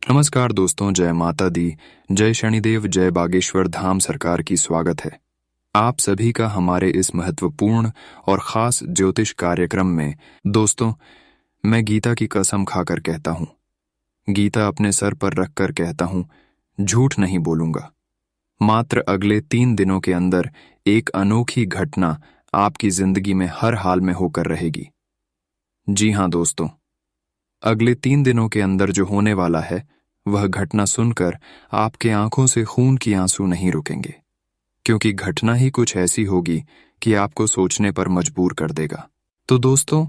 नमस्कार दोस्तों, जय माता दी, जय शनिदेव, जय बागेश्वर धाम सरकार की स्वागत है आप सभी का हमारे इस महत्वपूर्ण और खास ज्योतिष कार्यक्रम में। दोस्तों, मैं गीता की कसम खाकर कहता हूँ, गीता अपने सर पर रखकर कहता हूँ, झूठ नहीं बोलूंगा। मात्र अगले 3 दिनों के अंदर एक अनोखी घटना आपकी जिंदगी में हर हाल में होकर रहेगी। जी हाँ दोस्तों, अगले 3 दिनों के अंदर जो होने वाला है वह घटना सुनकर आपके आंखों से खून की आंसू नहीं रुकेंगे, क्योंकि घटना ही कुछ ऐसी होगी कि आपको सोचने पर मजबूर कर देगा। तो दोस्तों,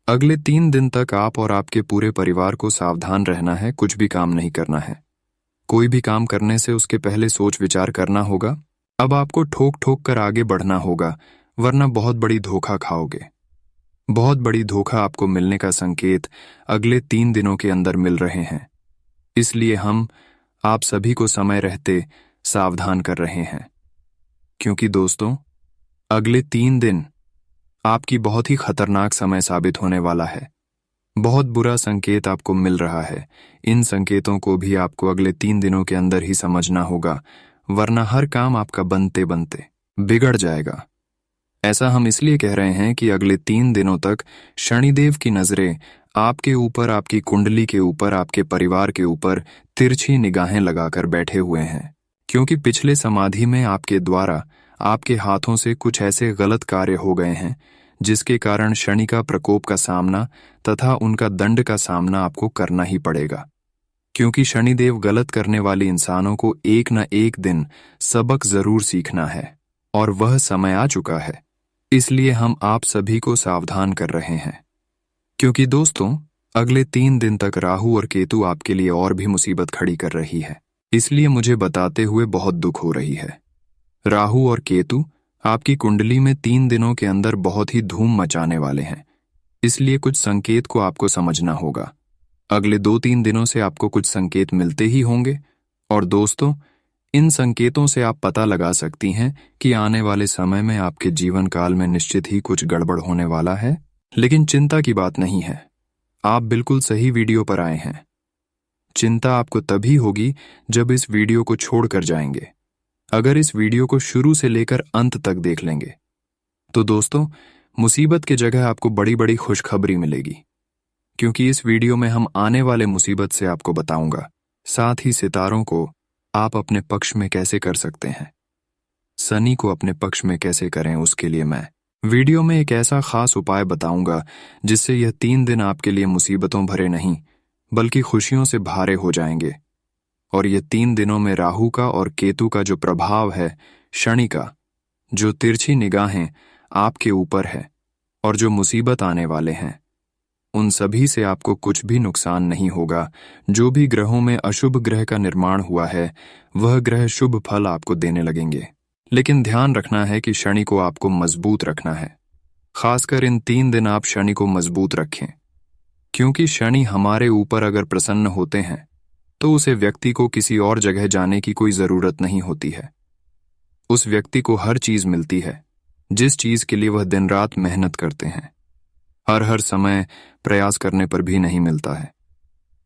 अगले 3 दिन तक आप और आपके पूरे परिवार को सावधान रहना है, कुछ भी काम नहीं करना है। कोई भी काम करने से उसके पहले सोच विचार करना होगा। अब आपको ठोक ठोक कर आगे बढ़ना होगा, वरना बहुत बड़ी धोखा खाओगे। बहुत बड़ी धोखा आपको मिलने का संकेत अगले 3 दिनों के अंदर मिल रहे हैं। इसलिए हम आप सभी को समय रहते सावधान कर रहे हैं, क्योंकि दोस्तों, अगले 3 दिन आपकी बहुत ही खतरनाक समय साबित होने वाला है। बहुत बुरा संकेत आपको मिल रहा है। इन संकेतों को भी आपको अगले 3 दिनों के अंदर ही समझना होगा, वरना हर काम आपका बनते बनते बिगड़ जाएगा। ऐसा हम इसलिए कह रहे हैं कि अगले 3 दिनों तक शनिदेव की नजरें आपके ऊपर, आपकी कुंडली के ऊपर, आपके परिवार के ऊपर तिरछी निगाहें लगाकर बैठे हुए हैं, क्योंकि पिछले समाधि में आपके द्वारा, आपके हाथों से कुछ ऐसे गलत कार्य हो गए हैं जिसके कारण शनि का प्रकोप का सामना तथा उनका दंड का सामना आपको करना ही पड़ेगा। क्योंकि शनिदेव गलत करने वाले इंसानों को एक न एक दिन सबक जरूर सीखना है, और वह समय आ चुका है। इसलिए हम आप सभी को सावधान कर रहे हैं, क्योंकि दोस्तों, अगले 3 दिन तक राहु और केतु आपके लिए और भी मुसीबत खड़ी कर रही है। इसलिए मुझे बताते हुए बहुत दुख हो रही है। राहु और केतु आपकी कुंडली में 3 दिनों के अंदर बहुत ही धूम मचाने वाले हैं। इसलिए कुछ संकेत को आपको समझना होगा। अगले 2-3 दिनों से आपको कुछ संकेत मिलते ही होंगे, और दोस्तों, इन संकेतों से आप पता लगा सकती हैं कि आने वाले समय में आपके जीवन काल में निश्चित ही कुछ गड़बड़ होने वाला है। लेकिन चिंता की बात नहीं है, आप बिल्कुल सही वीडियो पर आए हैं। चिंता आपको तभी होगी जब इस वीडियो को छोड़कर जाएंगे। अगर इस वीडियो को शुरू से लेकर अंत तक देख लेंगे तो दोस्तों, मुसीबत की जगह आपको बड़ी बड़ी खुशखबरी मिलेगी, क्योंकि इस वीडियो में हम आने वाले मुसीबत से आपको बताऊंगा, साथ ही सितारों को आप अपने पक्ष में कैसे कर सकते हैं, शनि को अपने पक्ष में कैसे करें। उसके लिए मैं वीडियो में एक ऐसा खास उपाय बताऊंगा जिससे यह 3 दिन आपके लिए मुसीबतों भरे नहीं बल्कि खुशियों से भारे हो जाएंगे। और ये 3 दिनों में राहु का और केतु का जो प्रभाव है, शनि का जो तिरछी निगाहें आपके ऊपर है, और जो मुसीबत आने वाले हैं, उन सभी से आपको कुछ भी नुकसान नहीं होगा। जो भी ग्रहों में अशुभ ग्रह का निर्माण हुआ है, वह ग्रह शुभ फल आपको देने लगेंगे। लेकिन ध्यान रखना है कि शनि को आपको मजबूत रखना है। खासकर इन 3 दिन आप शनि को मजबूत रखें, क्योंकि शनि हमारे ऊपर अगर प्रसन्न होते हैं तो उसे व्यक्ति को किसी और जगह जाने की कोई जरूरत नहीं होती है। उस व्यक्ति को हर चीज मिलती है जिस चीज के लिए वह दिन रात मेहनत करते हैं। हर समय प्रयास करने पर भी नहीं मिलता है।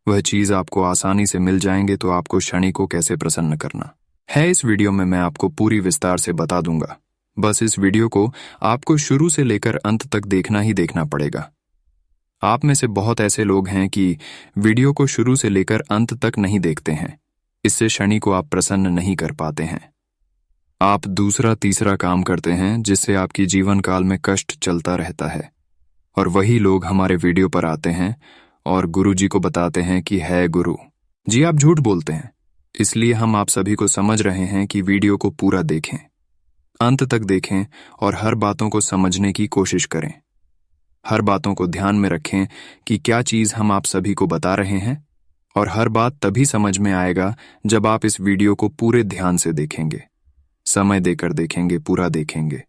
वह चीज आपको आसानी से मिल जाएंगे, तो आपको शनि को कैसे प्रसन्न करना है, इस वीडियो में मैं आपको पूरी विस्तार से बता दूंगा। बस इस वीडियो को आपको शुरू से लेकर अंत तक देखना ही देखना पड़ेगा। आप में से बहुत ऐसे लोग हैं कि वीडियो को शुरू से लेकर अंत तक नहीं देखते हैं। इससे शनि को आप प्रसन्न नहीं कर पाते हैं। आप दूसरा तीसरा काम करते हैं जिससे आपकी जीवन काल में कष्ट चलता रहता है, और वही लोग हमारे वीडियो पर आते हैं और गुरु जी को बताते हैं कि है गुरु जी, आप झूठ बोलते हैं। इसलिए हम आप सभी को समझ रहे हैं कि वीडियो को पूरा देखें, अंत तक देखें, और हर बातों को समझने की कोशिश करें। हर बातों को ध्यान में रखें कि क्या चीज हम आप सभी को बता रहे हैं, और हर बात तभी समझ में आएगा जब आप इस वीडियो को पूरे ध्यान से देखेंगे, समय देकर देखेंगे, पूरा देखेंगे।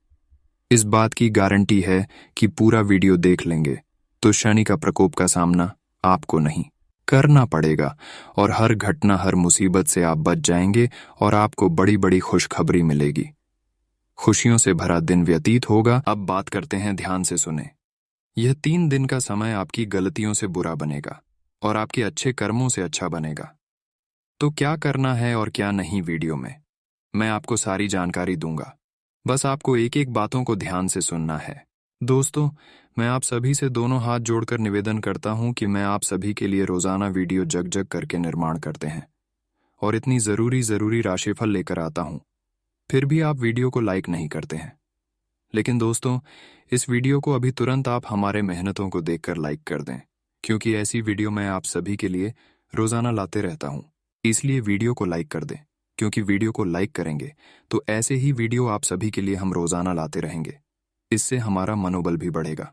इस बात की गारंटी है कि पूरा वीडियो देख लेंगे तो शनि का प्रकोप का सामना आपको नहीं करना पड़ेगा, और हर घटना, हर मुसीबत से आप बच जाएंगे, और आपको बड़ी बड़ी खुशखबरी मिलेगी। खुशियों से भरा दिन व्यतीत होगा। अब बात करते हैं, ध्यान से सुने। यह 3 दिन का समय आपकी गलतियों से बुरा बनेगा और आपके अच्छे कर्मों से अच्छा बनेगा। तो क्या करना है और क्या नहीं वीडियो में मैं आपको सारी जानकारी दूंगा। बस आपको एक एक बातों को ध्यान से सुनना है। दोस्तों, मैं आप सभी से दोनों हाथ जोड़कर निवेदन करता हूं कि मैं आप सभी के लिए रोजाना वीडियो जग जग करके निर्माण करते हैं और इतनी जरूरी राशिफल लेकर आता हूं, फिर भी आप वीडियो को लाइक नहीं करते हैं। लेकिन दोस्तों, इस वीडियो को अभी तुरंत आप हमारे मेहनतों को देखकर लाइक कर दें, क्योंकि ऐसी वीडियो मैं आप सभी के लिए रोजाना लाते रहता हूं। इसलिए वीडियो को लाइक कर दें, क्योंकि वीडियो को लाइक करेंगे तो ऐसे ही वीडियो आप सभी के लिए हम रोजाना लाते रहेंगे। इससे हमारा मनोबल भी बढ़ेगा।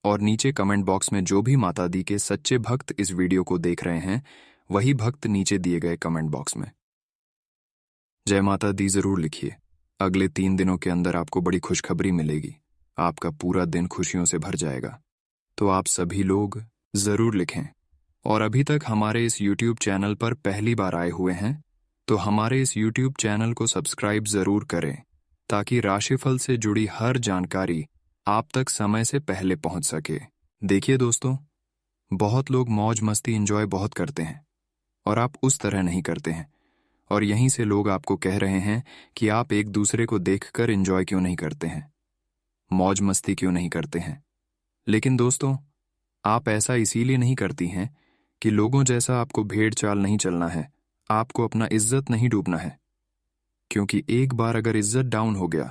और नीचे कमेंट बॉक्स में जो भी माता दी के सच्चे भक्त इस वीडियो को देख रहे हैं, वही भक्त नीचे दिए गए कमेंट बॉक्स में जय माता दी जरूर लिखिए। अगले 3 दिनों के अंदर आपको बड़ी खुशखबरी मिलेगी। आपका पूरा दिन खुशियों से भर जाएगा। तो आप सभी लोग जरूर लिखें। और अभी तक हमारे इस YouTube चैनल पर पहली बार आए हुए हैं तो हमारे इस YouTube चैनल को सब्सक्राइब जरूर करें, ताकि राशिफल से जुड़ी हर जानकारी आप तक समय से पहले पहुंच सके। देखिए दोस्तों, बहुत लोग मौज मस्ती एंजॉय बहुत करते हैं और आप उस तरह नहीं करते हैं, और यहीं से लोग आपको कह रहे हैं कि आप एक दूसरे को देखकर एंजॉय क्यों नहीं करते हैं, मौज मस्ती क्यों नहीं करते हैं। लेकिन दोस्तों, आप ऐसा इसीलिए नहीं करती हैं कि लोगों जैसा आपको भेड़ चाल नहीं चलना है, आपको अपना इज्जत नहीं डूबना है। क्योंकि एक बार अगर इज्जत डाउन हो गया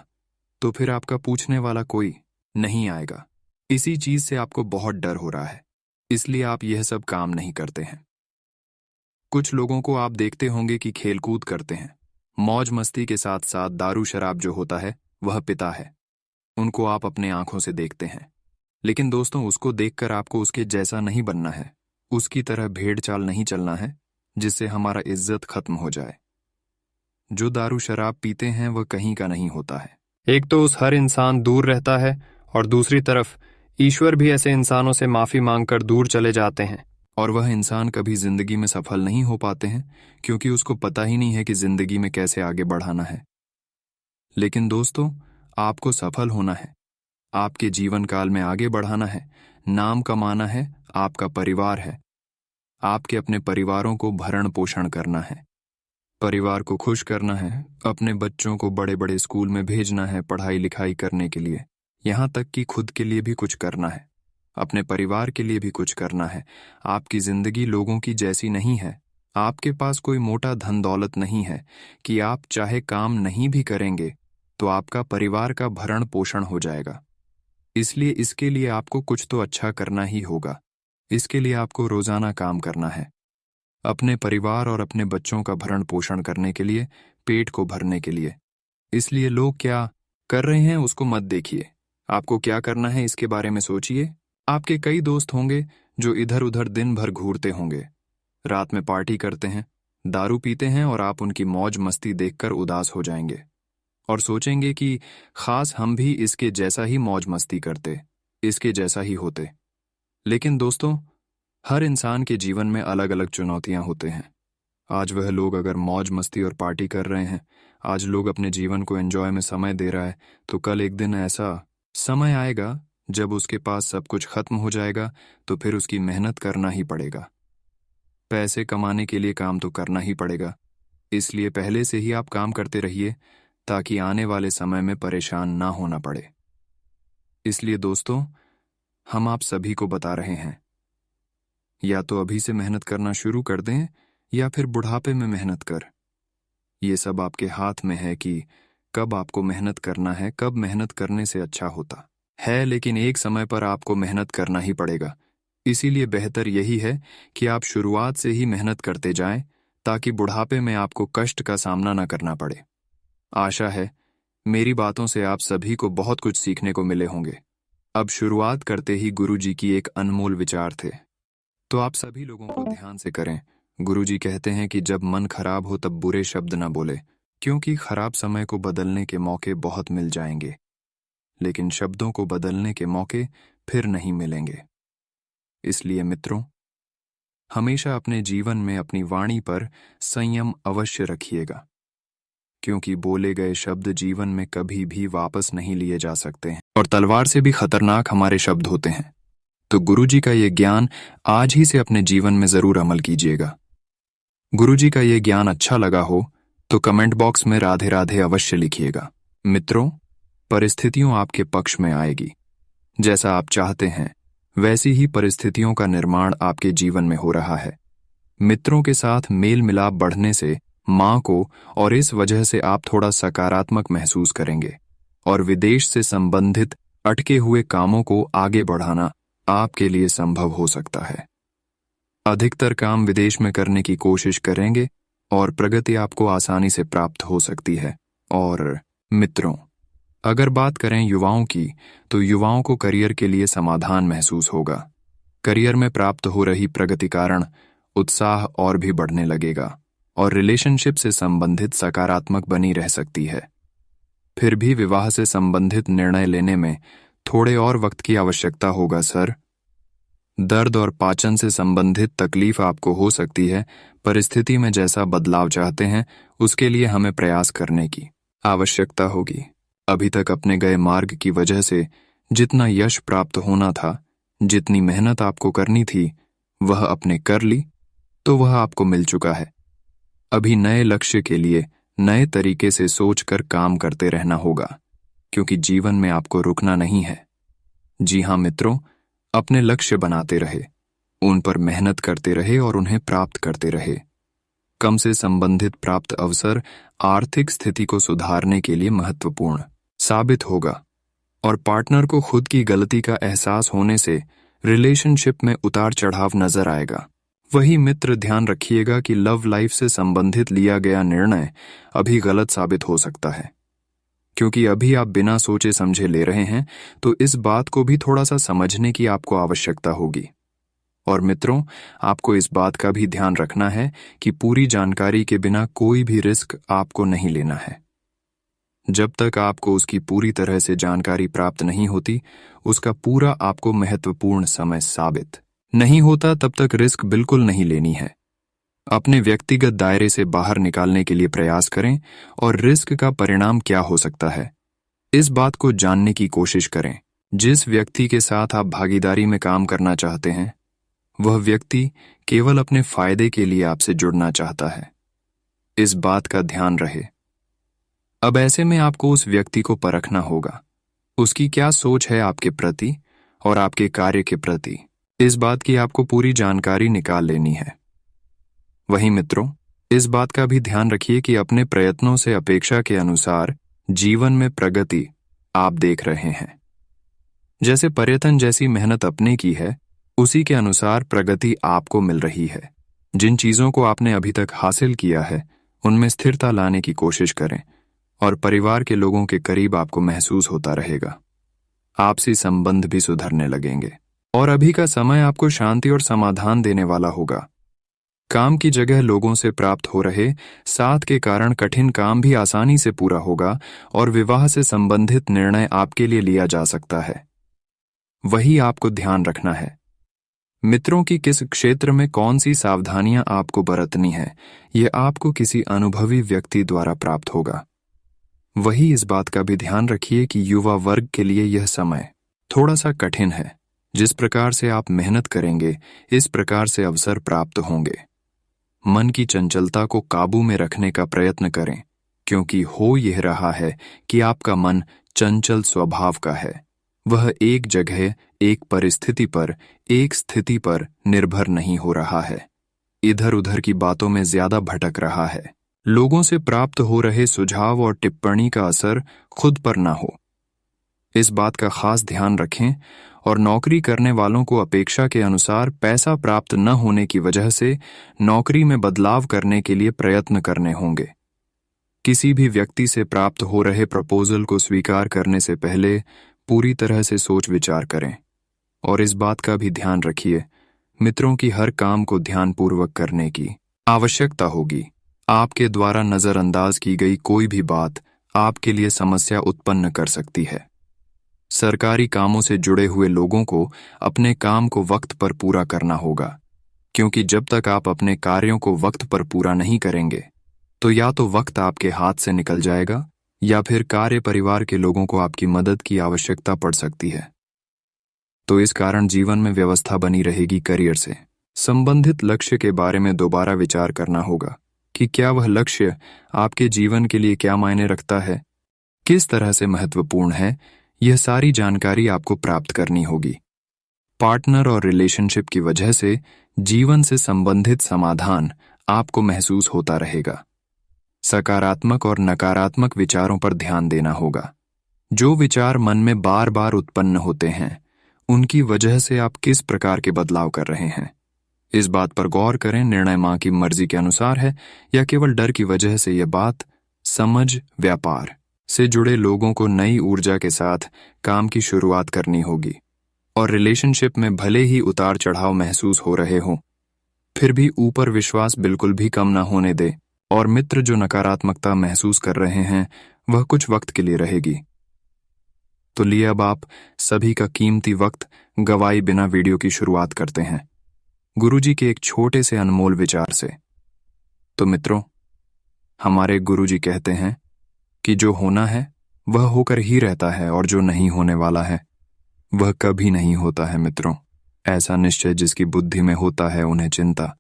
तो फिर आपका पूछने वाला कोई नहीं आएगा। इसी चीज से आपको बहुत डर हो रहा है, इसलिए आप यह सब काम नहीं करते हैं। कुछ लोगों को आप देखते होंगे कि खेलकूद करते हैं, मौज मस्ती के साथ साथ दारू शराब जो होता है वह पिता है। उनको आप अपने आंखों से देखते हैं, लेकिन दोस्तों, उसको देखकर आपको उसके जैसा नहीं बनना है, उसकी तरह भेड़ चाल नहीं चलना है जिससे हमारा इज्जत खत्म हो जाए। जो दारू शराब पीते हैं वह कहीं का नहीं होता है। एक तो उस हर इंसान दूर रहता है और दूसरी तरफ ईश्वर भी ऐसे इंसानों से माफी मांगकर दूर चले जाते हैं, और वह इंसान कभी जिंदगी में सफल नहीं हो पाते हैं, क्योंकि उसको पता ही नहीं है कि जिंदगी में कैसे आगे बढ़ाना है। लेकिन दोस्तों, आपको सफल होना है, आपके जीवन काल में आगे बढ़ाना है, नाम कमाना है, आपका परिवार है। आपके अपने परिवारों को भरण पोषण करना है, परिवार को खुश करना है, अपने बच्चों को बड़े बड़े स्कूल में भेजना है पढ़ाई लिखाई करने के लिए, यहाँ तक कि खुद के लिए भी कुछ करना है, अपने परिवार के लिए भी कुछ करना है। आपकी जिंदगी लोगों की जैसी नहीं है। आपके पास कोई मोटा धन दौलत नहीं है कि आप चाहे काम नहीं भी करेंगे तो आपका परिवार का भरण पोषण हो जाएगा। इसलिए इसके लिए आपको कुछ तो अच्छा करना ही होगा। इसके लिए आपको रोजाना काम करना है, अपने परिवार और अपने बच्चों का भरण पोषण करने के लिए, पेट को भरने के लिए। इसलिए लोग क्या कर रहे हैं उसको मत देखिए, आपको क्या करना है इसके बारे में सोचिए। आपके कई दोस्त होंगे जो इधर उधर दिन भर घूरते होंगे, रात में पार्टी करते हैं, दारू पीते हैं, और आप उनकी मौज मस्ती देखकर उदास हो जाएंगे और सोचेंगे कि खास हम भी इसके जैसा ही मौज मस्ती करते, इसके जैसा ही होते। लेकिन दोस्तों, हर इंसान के जीवन में अलग अलग चुनौतियां होते हैं। आज वह लोग अगर मौज मस्ती और पार्टी कर रहे हैं, आज लोग अपने जीवन को एंजॉय में समय दे रहा है, तो कल एक दिन ऐसा समय आएगा जब उसके पास सब कुछ खत्म हो जाएगा, तो फिर उसकी मेहनत करना ही पड़ेगा। पैसे कमाने के लिए काम तो करना ही पड़ेगा। इसलिए पहले से ही आप काम करते रहिए, ताकि आने वाले समय में परेशान ना होना पड़े। इसलिए दोस्तों, हम आप सभी को बता रहे हैं, या तो अभी से मेहनत करना शुरू कर दें या फिर बुढ़ापे में मेहनत कर। ये सब आपके हाथ में है कि कब आपको मेहनत करना है, कब मेहनत करने से अच्छा होता है। लेकिन एक समय पर आपको मेहनत करना ही पड़ेगा। इसीलिए बेहतर यही है कि आप शुरुआत से ही मेहनत करते जाएं, ताकि बुढ़ापे में आपको कष्ट का सामना न करना पड़े। आशा है मेरी बातों से आप सभी को बहुत कुछ सीखने को मिले होंगे। अब शुरुआत करते ही गुरुजी की एक अनमोल विचार थे, तो आप सभी लोगों को ध्यान से करें। गुरुजी कहते हैं कि जब मन खराब हो तब बुरे शब्द न बोले, क्योंकि खराब समय को बदलने के मौके बहुत मिल जाएंगे, लेकिन शब्दों को बदलने के मौके फिर नहीं मिलेंगे। इसलिए मित्रों, हमेशा अपने जीवन में अपनी वाणी पर संयम अवश्य रखिएगा, क्योंकि बोले गए शब्द जीवन में कभी भी वापस नहीं लिए जा सकते हैं, और तलवार से भी खतरनाक हमारे शब्द होते हैं। तो गुरुजी का ये ज्ञान आज ही से अपने जीवन में जरूर अमल कीजिएगा। गुरुजी का ये ज्ञान अच्छा लगा हो तो कमेंट बॉक्स में राधे राधे अवश्य लिखिएगा। मित्रों, परिस्थितियों आपके पक्ष में आएगी। जैसा आप चाहते हैं वैसी ही परिस्थितियों का निर्माण आपके जीवन में हो रहा है। मित्रों के साथ मेल मिलाप बढ़ने से मां को और इस वजह से आप थोड़ा सकारात्मक महसूस करेंगे और विदेश से संबंधित अटके हुए कामों को आगे बढ़ाना आपके लिए संभव हो सकता है। अधिकतर काम विदेश में करने की कोशिश करेंगे और प्रगति आपको आसानी से प्राप्त हो सकती है। और मित्रों, अगर बात करें युवाओं की तो युवाओं को करियर के लिए समाधान महसूस होगा। करियर में प्राप्त हो रही प्रगति कारण उत्साह और भी बढ़ने लगेगा और रिलेशनशिप से संबंधित सकारात्मक बनी रह सकती है। फिर भी विवाह से संबंधित निर्णय लेने में थोड़े और वक्त की आवश्यकता होगा सर। दर्द और पाचन से संबंधित तकलीफ आपको हो सकती है। परिस्थिति में जैसा बदलाव चाहते हैं उसके लिए हमें प्रयास करने की आवश्यकता होगी। अभी तक अपने गए मार्ग की वजह से जितना यश प्राप्त होना था, जितनी मेहनत आपको करनी थी, वह अपने कर ली तो वह आपको मिल चुका है। अभी नए लक्ष्य के लिए नए तरीके से सोचकर काम करते रहना होगा, क्योंकि जीवन में आपको रुकना नहीं है। जी हाँ मित्रों, अपने लक्ष्य बनाते रहे, उन पर मेहनत करते रहे और उन्हें प्राप्त करते रहे। कम से संबंधित प्राप्त अवसर आर्थिक स्थिति को सुधारने के लिए महत्वपूर्ण साबित होगा और पार्टनर को खुद की गलती का एहसास होने से रिलेशनशिप में उतार चढ़ाव नजर आएगा। वही मित्र, ध्यान रखिएगा कि लव लाइफ से संबंधित लिया गया निर्णय अभी गलत साबित हो सकता है, क्योंकि अभी आप बिना सोचे समझे ले रहे हैं, तो इस बात को भी थोड़ा सा समझने की आपको आवश्यकता होगी। और मित्रों, आपको इस बात का भी ध्यान रखना है कि पूरी जानकारी के बिना कोई भी रिस्क आपको नहीं लेना है। जब तक आपको उसकी पूरी तरह से जानकारी प्राप्त नहीं होती, उसका पूरा आपको महत्वपूर्ण समय साबित नहीं होता, तब तक रिस्क बिल्कुल नहीं लेनी है। अपने व्यक्तिगत दायरे से बाहर निकालने के लिए प्रयास करें और रिस्क का परिणाम क्या हो सकता है, इस बात को जानने की कोशिश करें। जिस व्यक्ति के साथ आप भागीदारी में काम करना चाहते हैं, वह व्यक्ति केवल अपने फायदे के लिए आपसे जुड़ना चाहता है। इस बात का ध्यान रहे। अब ऐसे में आपको उस व्यक्ति को परखना होगा, उसकी क्या सोच है आपके प्रति और आपके कार्य के प्रति। इस बात की आपको पूरी जानकारी निकाल लेनी है। वहीं मित्रों, इस बात का भी ध्यान रखिए कि अपने प्रयत्नों से अपेक्षा के अनुसार जीवन में प्रगति आप देख रहे हैं। जैसे पर्यटन जैसी मेहनत अपने की है, उसी के अनुसार प्रगति आपको मिल रही है। जिन चीजों को आपने अभी तक हासिल किया है, उनमें स्थिरता लाने की कोशिश करें और परिवार के लोगों के करीब आपको महसूस होता रहेगा। आपसी संबंध भी सुधरने लगेंगे और अभी का समय आपको शांति और समाधान देने वाला होगा। काम की जगह लोगों से प्राप्त हो रहे साथ के कारण कठिन काम भी आसानी से पूरा होगा और विवाह से संबंधित निर्णय आपके लिए लिया जा सकता है। वही आपको ध्यान रखना है। मित्रों की किस क्षेत्र में कौन सी सावधानियां आपको बरतनी है, यह आपको किसी अनुभवी व्यक्ति द्वारा प्राप्त होगा। वही इस बात का भी ध्यान रखिए कि युवा वर्ग के लिए यह समय थोड़ा सा कठिन है। जिस प्रकार से आप मेहनत करेंगे, इस प्रकार से अवसर प्राप्त होंगे। मन की चंचलता को काबू में रखने का प्रयत्न करें, क्योंकि हो यह रहा है कि आपका मन चंचल स्वभाव का है। वह एक जगह, एक परिस्थिति पर, एक स्थिति पर निर्भर नहीं हो रहा है। इधर उधर की बातों में ज्यादा भटक रहा है। लोगों से प्राप्त हो रहे सुझाव और टिप्पणी का असर खुद पर ना हो, इस बात का खास ध्यान रखें। और नौकरी करने वालों को अपेक्षा के अनुसार पैसा प्राप्त न होने की वजह से नौकरी में बदलाव करने के लिए प्रयत्न करने होंगे। किसी भी व्यक्ति से प्राप्त हो रहे प्रपोजल को स्वीकार करने से पहले पूरी तरह से सोच विचार करें और इस बात का भी ध्यान रखिए, मित्रों की हर काम को ध्यानपूर्वक करने की आवश्यकता होगी। आपके द्वारा नजरअंदाज की गई कोई भी बात आपके लिए समस्या उत्पन्न कर सकती है। सरकारी कामों से जुड़े हुए लोगों को अपने काम को वक्त पर पूरा करना होगा, क्योंकि जब तक आप अपने कार्यों को वक्त पर पूरा नहीं करेंगे, तो या तो वक्त आपके हाथ से निकल जाएगा या फिर कार्य परिवार के लोगों को आपकी मदद की आवश्यकता पड़ सकती है। तो इस कारण जीवन में व्यवस्था बनी रहेगी करियर से संबंधित लक्ष्य के बारे में दोबारा विचार करना होगा कि क्या वह लक्ष्य आपके जीवन के लिए क्या मायने रखता है, किस तरह से महत्वपूर्ण है। यह सारी जानकारी आपको प्राप्त करनी होगी। पार्टनर और रिलेशनशिप की वजह से जीवन से संबंधित समाधान आपको महसूस होता रहेगा। सकारात्मक और नकारात्मक विचारों पर ध्यान देना होगा। जो विचार मन में बार बार उत्पन्न होते हैं, उनकी वजह से आप किस प्रकार के बदलाव कर रहे हैं, इस बात पर गौर करें। निर्णय मां की मर्जी के अनुसार है या केवल डर की वजह से यह बात समझ। व्यापार से जुड़े लोगों को नई ऊर्जा के साथ काम की शुरुआत करनी होगी और रिलेशनशिप में भले ही उतार चढ़ाव महसूस हो रहे हों, फिर भी ऊपर विश्वास बिल्कुल भी कम ना होने दे। और मित्र, जो नकारात्मकता महसूस कर रहे हैं वह कुछ वक्त के लिए रहेगी। तो लिए अब आप सभी का कीमती वक्त गवाए बिना वीडियो की शुरुआत करते हैं गुरुजी के एक छोटे से अनमोल विचार से। तो मित्रों, हमारे गुरुजी कहते हैं कि जो होना है वह होकर ही रहता है और जो नहीं होने वाला है वह कभी नहीं होता है। मित्रों, ऐसा निश्चय जिसकी बुद्धि में होता है उन्हें चिंता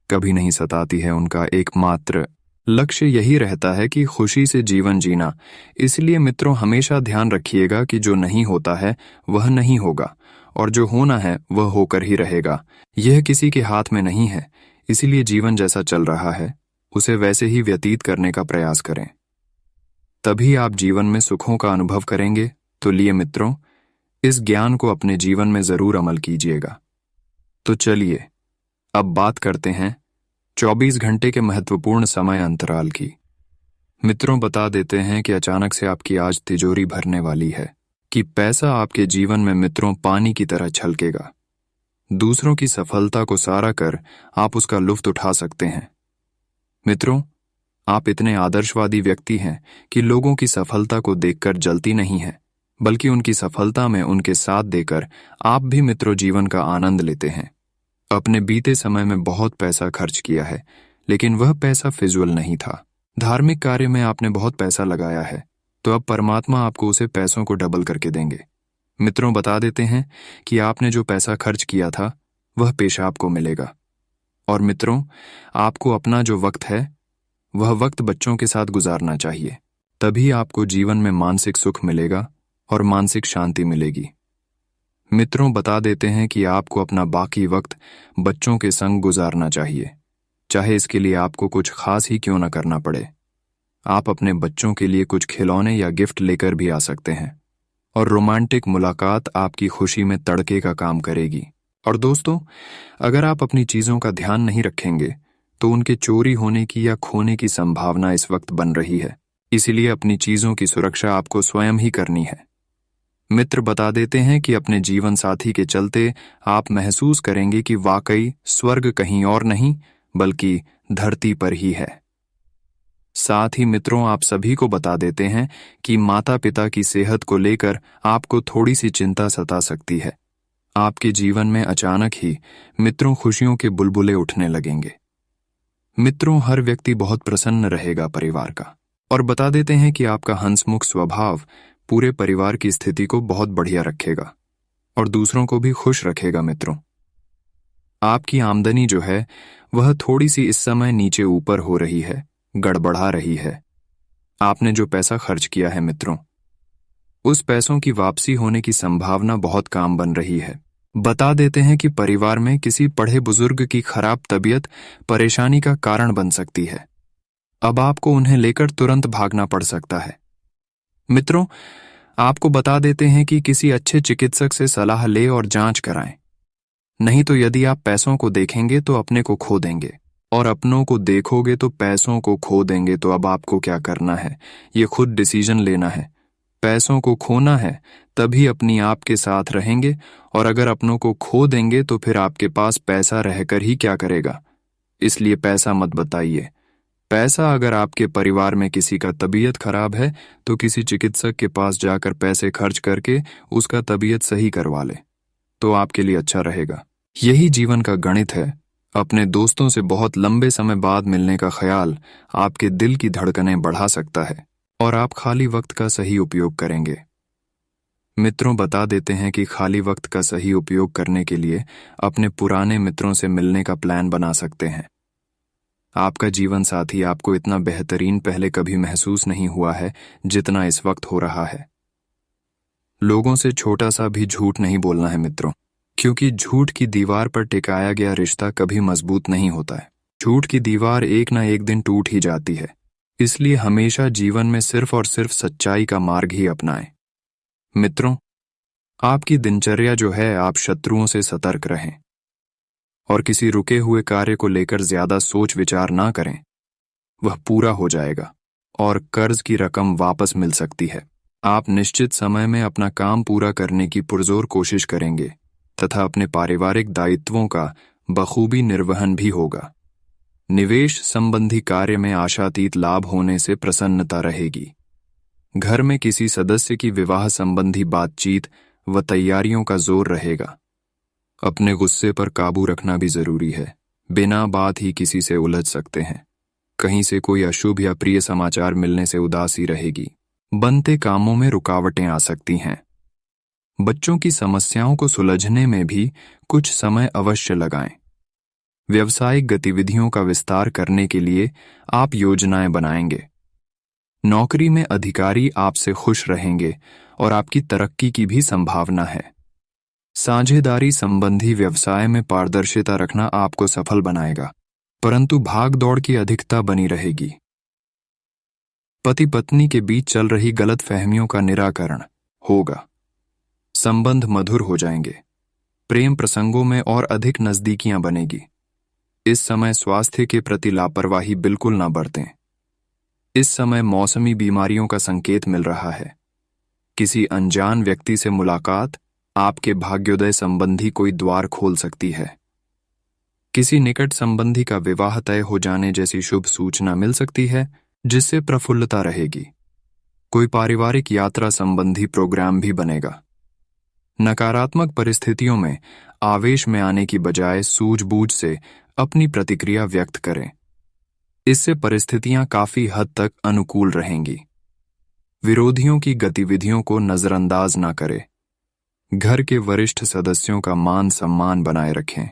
कभी नहीं सताती है। उनका एकमात्र लक्ष्य यही रहता है कि खुशी से जीवन जीना। इसलिए मित्रों, हमेशा ध्यान रखिएगा कि जो नहीं होता है वह नहीं होगा और जो होना है वह होकर ही रहेगा। यह किसी के हाथ में नहीं है। इसीलिए जीवन जैसा चल रहा है उसे वैसे ही व्यतीत करने का प्रयास करें, तभी आप जीवन में सुखों का अनुभव करेंगे। तो लिए मित्रों, इस ज्ञान को अपने जीवन में जरूर अमल कीजिएगा। तो चलिए अब बात करते हैं 24 घंटे के महत्वपूर्ण समय अंतराल की। मित्रों, बता देते हैं कि अचानक से आपकी आज तिजोरी भरने वाली है कि पैसा आपके जीवन में मित्रों पानी की तरह छलकेगा। दूसरों की सफलता को सारा कर आप उसका लुत्फ उठा सकते हैं। मित्रों, आप इतने आदर्शवादी व्यक्ति हैं कि लोगों की सफलता को देखकर जलती नहीं है, बल्कि उनकी सफलता में उनके साथ देकर आप भी मित्रों जीवन का आनंद लेते हैं। अपने बीते समय में बहुत पैसा खर्च किया है, लेकिन वह पैसा फिजूल नहीं था। धार्मिक कार्य में आपने बहुत पैसा लगाया है, तो अब परमात्मा आपको उसे पैसों को डबल करके देंगे। मित्रों, बता देते हैं कि आपने जो पैसा खर्च किया था वह पेशाब को मिलेगा। और मित्रों, आपको अपना जो वक्त है वह वक्त बच्चों के साथ गुजारना चाहिए, तभी आपको जीवन में मानसिक सुख मिलेगा और मानसिक शांति मिलेगी। मित्रों, बता देते हैं कि आपको अपना बाकी वक्त बच्चों के संग गुजारना चाहिए, चाहे इसके लिए आपको कुछ खास ही क्यों न करना पड़े। आप अपने बच्चों के लिए कुछ खिलौने या गिफ्ट लेकर भी आ सकते हैं और रोमांटिक मुलाकात आपकी खुशी में तड़के का काम करेगी। और दोस्तों, अगर आप अपनी चीजों का ध्यान नहीं रखेंगे तो उनके चोरी होने की या खोने की संभावना इस वक्त बन रही है। इसीलिए अपनी चीजों की सुरक्षा आपको स्वयं ही करनी है। मित्र, बता देते हैं कि अपने जीवन साथी के चलते आप महसूस करेंगे कि वाकई स्वर्ग कहीं और नहीं बल्कि धरती पर ही है। साथ ही मित्रों, आप सभी को बता देते हैं कि माता पिता की सेहत को लेकर आपको थोड़ी सी चिंता सता सकती है। आपके जीवन में अचानक ही मित्रों खुशियों के बुलबुले उठने लगेंगे। मित्रों, हर व्यक्ति बहुत प्रसन्न रहेगा परिवार का। और बता देते हैं कि आपका हंसमुख स्वभाव पूरे परिवार की स्थिति को बहुत बढ़िया रखेगा और दूसरों को भी खुश रखेगा। मित्रों, आपकी आमदनी जो है वह थोड़ी सी इस समय नीचे ऊपर हो रही है, गड़बड़ा रही है। आपने जो पैसा खर्च किया है मित्रों, उस पैसों की वापसी होने की संभावना बहुत काम बन रही है। बता देते हैं कि परिवार में किसी पढ़े बुजुर्ग की खराब तबीयत परेशानी का कारण बन सकती है। अब आपको उन्हें लेकर तुरंत भागना पड़ सकता है। मित्रों, आपको बता देते हैं कि किसी अच्छे चिकित्सक से सलाह ले और जांच कराएं, नहीं तो यदि आप पैसों को देखेंगे तो अपने को खो देंगे और अपनों को देखोगे तो पैसों को खो देंगे। तो अब आपको क्या करना है, ये खुद डिसीजन लेना है। पैसों को खोना है तभी अपनी आप के साथ रहेंगे, और अगर अपनों को खो देंगे तो फिर आपके पास पैसा रहकर ही क्या करेगा। इसलिए पैसा मत बताइए। पैसा अगर आपके परिवार में किसी का तबीयत खराब है तो किसी चिकित्सक के पास जाकर पैसे खर्च करके उसका तबीयत सही करवा ले, तो आपके लिए अच्छा रहेगा। यही जीवन का गणित है। अपने दोस्तों से बहुत लंबे समय बाद मिलने का ख्याल आपके दिल की धड़कनें बढ़ा सकता है और आप खाली वक्त का सही उपयोग करेंगे। मित्रों बता देते हैं कि खाली वक्त का सही उपयोग करने के लिए अपने पुराने मित्रों से मिलने का प्लान बना सकते हैं। आपका जीवन साथी आपको इतना बेहतरीन पहले कभी महसूस नहीं हुआ है जितना इस वक्त हो रहा है। लोगों से छोटा सा भी झूठ नहीं बोलना है मित्रों, क्योंकि झूठ की दीवार पर टिकाया गया रिश्ता कभी मजबूत नहीं होता है। झूठ की दीवार एक ना एक दिन टूट ही जाती है। इसलिए हमेशा जीवन में सिर्फ और सिर्फ सच्चाई का मार्ग ही अपनाएं। मित्रों, आपकी दिनचर्या जो है, आप शत्रुओं से सतर्क रहें और किसी रुके हुए कार्य को लेकर ज्यादा सोच विचार ना करें। वह पूरा हो जाएगा और कर्ज की रकम वापस मिल सकती है। आप निश्चित समय में अपना काम पूरा करने की पुरजोर कोशिश करेंगे तथा अपने पारिवारिक दायित्वों का बखूबी निर्वहन भी होगा। निवेश संबंधी कार्य में आशातीत लाभ होने से प्रसन्नता रहेगी। घर में किसी सदस्य की विवाह संबंधी बातचीत व तैयारियों का जोर रहेगा। अपने गुस्से पर काबू रखना भी जरूरी है। बिना बात ही किसी से उलझ सकते हैं। कहीं से कोई अशुभ या प्रिय समाचार मिलने से उदासी रहेगी। बनते कामों में रुकावटें आ सकती हैं। बच्चों की समस्याओं को सुलझने में भी कुछ समय अवश्य लगाएं। व्यावसायिक गतिविधियों का विस्तार करने के लिए आप योजनाएं बनाएंगे। नौकरी में अधिकारी आपसे खुश रहेंगे और आपकी तरक्की की भी संभावना है। साझेदारी संबंधी व्यवसाय में पारदर्शिता रखना आपको सफल बनाएगा, परंतु भाग दौड़ की अधिकता बनी रहेगी। पति पत्नी के बीच चल रही गलतफहमियों का निराकरण होगा। संबंध मधुर हो जाएंगे। प्रेम प्रसंगों में और अधिक नजदीकियां बनेगी। इस समय स्वास्थ्य के प्रति लापरवाही बिल्कुल ना बरतें। इस समय मौसमी बीमारियों का संकेत मिल रहा है। किसी अनजान व्यक्ति से मुलाकात आपके भाग्योदय संबंधी कोई द्वार खोल सकती है। किसी निकट संबंधी का विवाह तय हो जाने जैसी शुभ सूचना मिल सकती है, जिससे प्रफुल्लता रहेगी। कोई पारिवारिक यात्रा संबंधी प्रोग्राम भी बनेगा। नकारात्मक परिस्थितियों में आवेश में आने की बजाय सूझबूझ से अपनी प्रतिक्रिया व्यक्त करें। इससे परिस्थितियां काफी हद तक अनुकूल रहेंगी। विरोधियों की गतिविधियों को नजरअंदाज न करें। घर के वरिष्ठ सदस्यों का मान सम्मान बनाए रखें।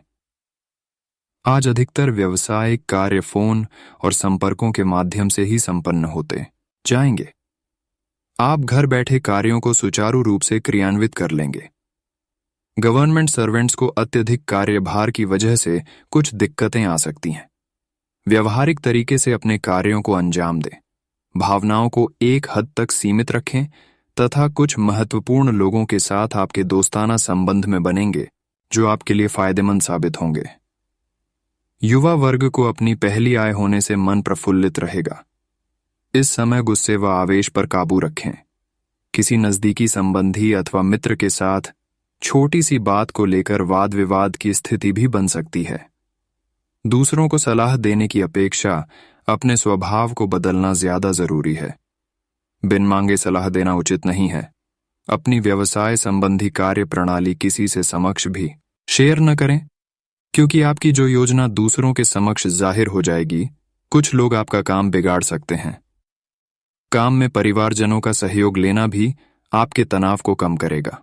आज अधिकतर व्यावसायिक कार्य फोन और संपर्कों के माध्यम से ही संपन्न होते जाएंगे। आप घर बैठे कार्यों को सुचारू रूप से क्रियान्वित कर लेंगे। गवर्नमेंट सर्वेंट्स को अत्यधिक कार्यभार की वजह से कुछ दिक्कतें आ सकती हैं। व्यवहारिक तरीके से अपने कार्यों को अंजाम दें। भावनाओं को एक हद तक सीमित रखें तथा कुछ महत्वपूर्ण लोगों के साथ आपके दोस्ताना संबंध में बनेंगे जो आपके लिए फायदेमंद साबित होंगे। युवा वर्ग को अपनी पहली आय होने से मन प्रफुल्लित रहेगा। इस समय गुस्से व आवेश पर काबू रखें। किसी नजदीकी संबंधी अथवा मित्र के साथ छोटी सी बात को लेकर वाद विवाद की स्थिति भी बन सकती है। दूसरों को सलाह देने की अपेक्षा अपने स्वभाव को बदलना ज्यादा जरूरी है। बिन मांगे सलाह देना उचित नहीं है। अपनी व्यवसाय संबंधी कार्य प्रणाली किसी से समक्ष भी शेयर न करें, क्योंकि आपकी जो योजना दूसरों के समक्ष जाहिर हो जाएगी, कुछ लोग आपका काम बिगाड़ सकते हैं। काम में परिवारजनों का सहयोग लेना भी आपके तनाव को कम करेगा।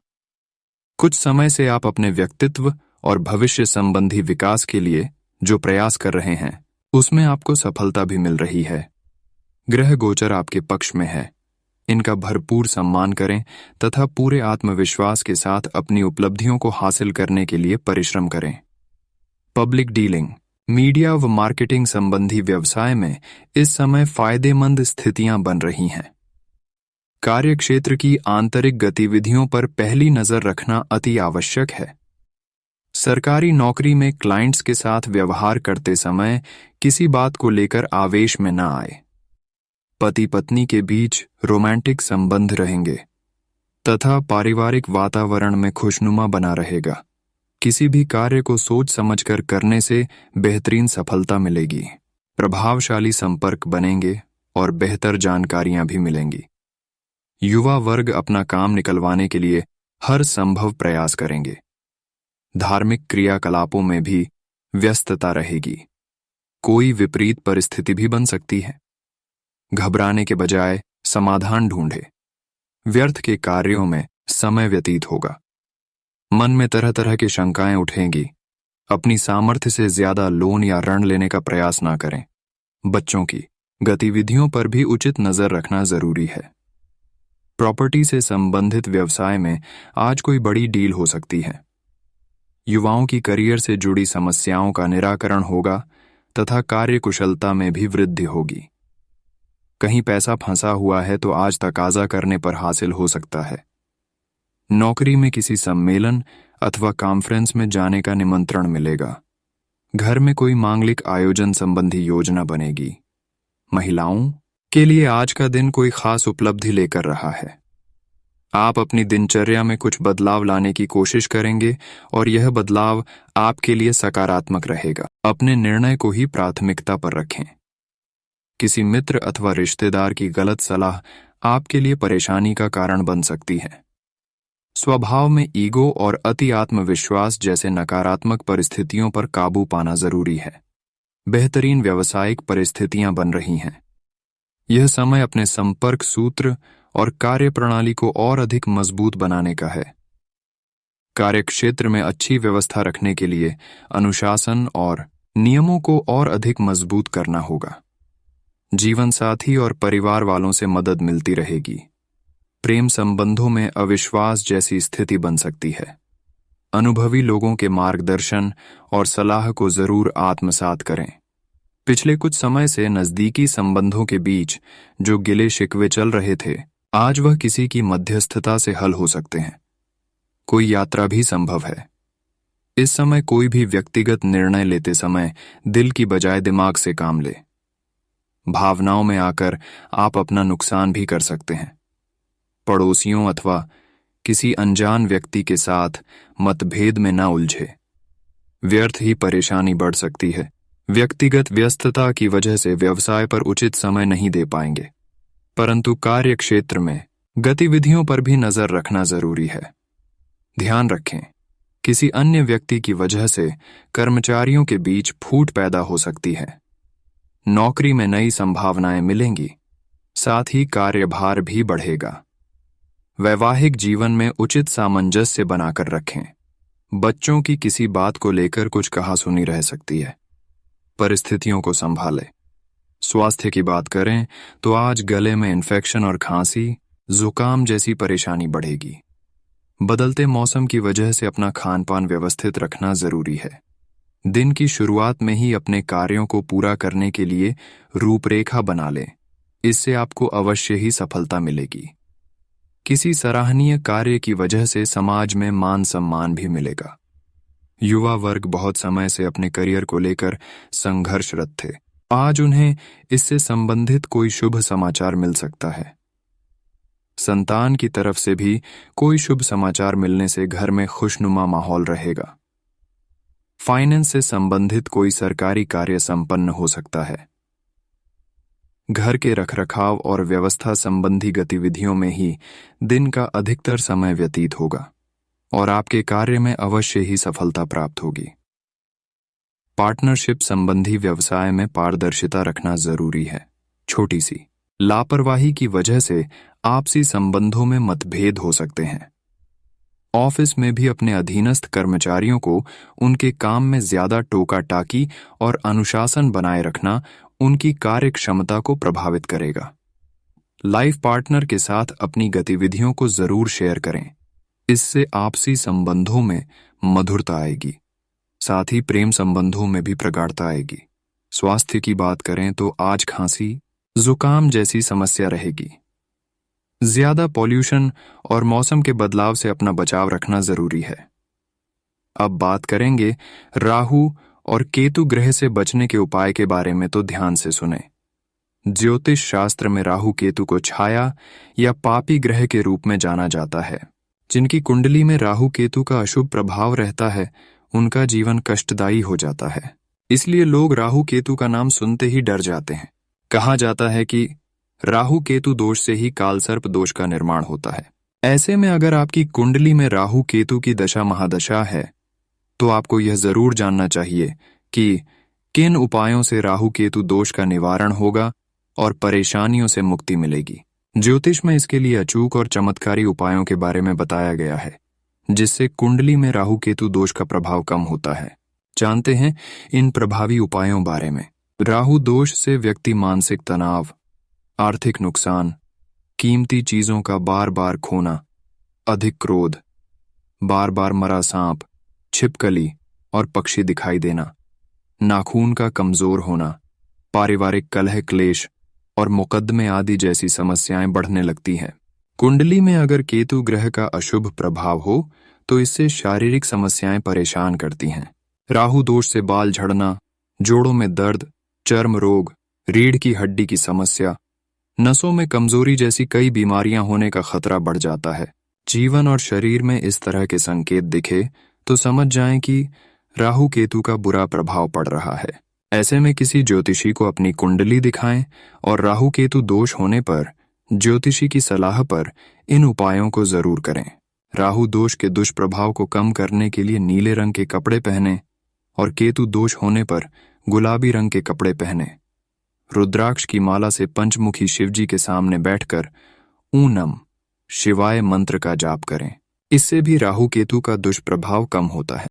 कुछ समय से आप अपने व्यक्तित्व और भविष्य संबंधी विकास के लिए जो प्रयास कर रहे हैं, उसमें आपको सफलता भी मिल रही है। ग्रह गोचर आपके पक्ष में है। इनका भरपूर सम्मान करें तथा पूरे आत्मविश्वास के साथ अपनी उपलब्धियों को हासिल करने के लिए परिश्रम करें। पब्लिक डीलिंग, मीडिया व मार्केटिंग संबंधी व्यवसाय में इस समय फायदेमंद स्थितियां बन रही हैं। कार्यक्षेत्र की आंतरिक गतिविधियों पर पहली नजर रखना अति आवश्यक है। सरकारी नौकरी में क्लाइंट्स के साथ व्यवहार करते समय किसी बात को लेकर आवेश में न आए। पति पत्नी के बीच रोमांटिक संबंध रहेंगे तथा पारिवारिक वातावरण में खुशनुमा बना रहेगा। किसी भी कार्य को सोच समझकर करने से बेहतरीन सफलता मिलेगी। प्रभावशाली संपर्क बनेंगे और बेहतर जानकारियां भी मिलेंगी। युवा वर्ग अपना काम निकलवाने के लिए हर संभव प्रयास करेंगे। धार्मिक क्रियाकलापों में भी व्यस्तता रहेगी। कोई विपरीत परिस्थिति भी बन सकती है। घबराने के बजाय समाधान ढूंढे। व्यर्थ के कार्यों में समय व्यतीत होगा। मन में तरह तरह की शंकाएं उठेंगी। अपनी सामर्थ्य से ज्यादा लोन या ऋण लेने का प्रयास ना करें। बच्चों की गतिविधियों पर भी उचित नजर रखना जरूरी है। प्रॉपर्टी से संबंधित व्यवसाय में आज कोई बड़ी डील हो सकती है। युवाओं की करियर से जुड़ी समस्याओं का निराकरण होगा तथा कार्यकुशलता में भी वृद्धि होगी। कहीं पैसा फंसा हुआ है तो आज तकाजा करने पर हासिल हो सकता है। नौकरी में किसी सम्मेलन अथवा कॉन्फ्रेंस में जाने का निमंत्रण मिलेगा। घर में कोई मांगलिक आयोजन संबंधी योजना बनेगी। महिलाओं के लिए आज का दिन कोई खास उपलब्धि लेकर रहा है। आप अपनी दिनचर्या में कुछ बदलाव लाने की कोशिश करेंगे और यह बदलाव आपके लिए सकारात्मक रहेगा। अपने निर्णय को ही प्राथमिकता पर रखें। किसी मित्र अथवा रिश्तेदार की गलत सलाह आपके लिए परेशानी का कारण बन सकती है। स्वभाव में ईगो और अति आत्मविश्वास जैसे नकारात्मक परिस्थितियों पर काबू पाना जरूरी है। बेहतरीन व्यावसायिक परिस्थितियां बन रही हैं। यह समय अपने संपर्क सूत्र और कार्यप्रणाली को और अधिक मजबूत बनाने का है। कार्यक्षेत्र में अच्छी व्यवस्था रखने के लिए अनुशासन और नियमों को और अधिक मजबूत करना होगा। जीवन साथी और परिवार वालों से मदद मिलती रहेगी। प्रेम संबंधों में अविश्वास जैसी स्थिति बन सकती है। अनुभवी लोगों के मार्गदर्शन और सलाह को जरूर आत्मसात करें। पिछले कुछ समय से नजदीकी संबंधों के बीच जो गिले शिकवे चल रहे थे, आज वह किसी की मध्यस्थता से हल हो सकते हैं। कोई यात्रा भी संभव है। इस समय कोई भी व्यक्तिगत निर्णय लेते समय दिल की बजाय दिमाग से काम ले। भावनाओं में आकर आप अपना नुकसान भी कर सकते हैं। पड़ोसियों अथवा किसी अनजान व्यक्ति के साथ मतभेद में न उलझे। व्यर्थ ही परेशानी बढ़ सकती है। व्यक्तिगत व्यस्तता की वजह से व्यवसाय पर उचित समय नहीं दे पाएंगे, परंतु कार्य क्षेत्र में गतिविधियों पर भी नजर रखना जरूरी है। ध्यान रखें, किसी अन्य व्यक्ति की वजह से कर्मचारियों के बीच फूट पैदा हो सकती है। नौकरी में नई संभावनाएं मिलेंगी, साथ ही कार्यभार भी बढ़ेगा। वैवाहिक जीवन में उचित सामंजस्य बनाकर रखें। बच्चों की किसी बात को लेकर कुछ कहासुनी रह सकती है। परिस्थितियों को संभालें। स्वास्थ्य की बात करें तो आज गले में इन्फेक्शन और खांसी, जुकाम जैसी परेशानी बढ़ेगी। बदलते मौसम की वजह से अपना खानपान व्यवस्थित रखना जरूरी है। दिन की शुरुआत में ही अपने कार्यों को पूरा करने के लिए रूपरेखा बना लें। इससे आपको अवश्य ही सफलता मिलेगी। किसी सराहनीय कार्य की वजह से समाज में मान सम्मान भी मिलेगा। युवा वर्ग बहुत समय से अपने करियर को लेकर संघर्षरत थे। आज उन्हें इससे संबंधित कोई शुभ समाचार मिल सकता है। संतान की तरफ से भी कोई शुभ समाचार मिलने से घर में खुशनुमा माहौल रहेगा। फाइनेंस से संबंधित कोई सरकारी कार्य संपन्न हो सकता है। घर के रखरखाव और व्यवस्था संबंधी गतिविधियों में ही दिन का अधिकतर समय व्यतीत होगा और आपके कार्य में अवश्य ही सफलता प्राप्त होगी। पार्टनरशिप संबंधी व्यवसाय में पारदर्शिता रखना जरूरी है। छोटी सी लापरवाही की वजह से आपसी संबंधों में मतभेद हो सकते हैं। ऑफिस में भी अपने अधीनस्थ कर्मचारियों को उनके काम में ज्यादा टोका टाकी और अनुशासन बनाए रखना उनकी कार्य क्षमता को प्रभावित करेगा। लाइफ पार्टनर के साथ अपनी गतिविधियों को जरूर शेयर करें। इससे आपसी संबंधों में मधुरता आएगी, साथ ही प्रेम संबंधों में भी प्रगाढ़ता आएगी। स्वास्थ्य की बात करें तो आज खांसी, जुकाम जैसी समस्या रहेगी। ज्यादा पॉल्यूशन और मौसम के बदलाव से अपना बचाव रखना जरूरी है। अब बात करेंगे राहु और केतु ग्रह से बचने के उपाय के बारे में, तो ध्यान से सुने। ज्योतिष शास्त्र में राहु केतु को छाया या पापी ग्रह के रूप में जाना जाता है। जिनकी कुंडली में राहु केतु का अशुभ प्रभाव रहता है, उनका जीवन कष्टदायी हो जाता है। इसलिए लोग राहु केतु का नाम सुनते ही डर जाते हैं। कहा जाता है कि राहु केतु दोष से ही कालसर्प दोष का निर्माण होता है। ऐसे में अगर आपकी कुंडली में राहु केतु की दशा महादशा है, तो आपको यह जरूर जानना चाहिए कि किन उपायों से राहु केतु दोष का निवारण होगा और परेशानियों से मुक्ति मिलेगी। ज्योतिष में इसके लिए अचूक और चमत्कारी उपायों के बारे में बताया गया है, जिससे कुंडली में राहु केतु दोष का प्रभाव कम होता है। जानते हैं इन प्रभावी उपायों बारे में। राहु दोष से व्यक्ति मानसिक तनाव, आर्थिक नुकसान, कीमती चीजों का बार बार खोना, अधिक क्रोध, बार बार मरा सांप, छिपकली और पक्षी दिखाई देना, नाखून का कमजोर होना, पारिवारिक कलह क्लेश और मुकदमे आदि जैसी समस्याएं बढ़ने लगती हैं। कुंडली में अगर केतु ग्रह का अशुभ प्रभाव हो तो इससे शारीरिक समस्याएं परेशान करती हैं। राहु दोष से बाल झड़ना, जोड़ों में दर्द, चर्म रोग, रीढ़ की हड्डी की समस्या, नसों में कमजोरी जैसी कई बीमारियां होने का खतरा बढ़ जाता है। जीवन और शरीर में इस तरह के संकेत दिखे तो समझ जाएं कि राहु केतु का बुरा प्रभाव पड़ रहा है। ऐसे में किसी ज्योतिषी को अपनी कुंडली दिखाएं और राहु केतु दोष होने पर ज्योतिषी की सलाह पर इन उपायों को जरूर करें। राहु दोष के दुष्प्रभाव को कम करने के लिए नीले रंग के कपड़े पहनें और केतु दोष होने पर गुलाबी रंग के कपड़े पहनें। रुद्राक्ष की माला से पंचमुखी शिवजी के सामने बैठकर ऊनम शिवाय मंत्र का जाप करें। इससे भी राहु केतु का दुष्प्रभाव कम होता है।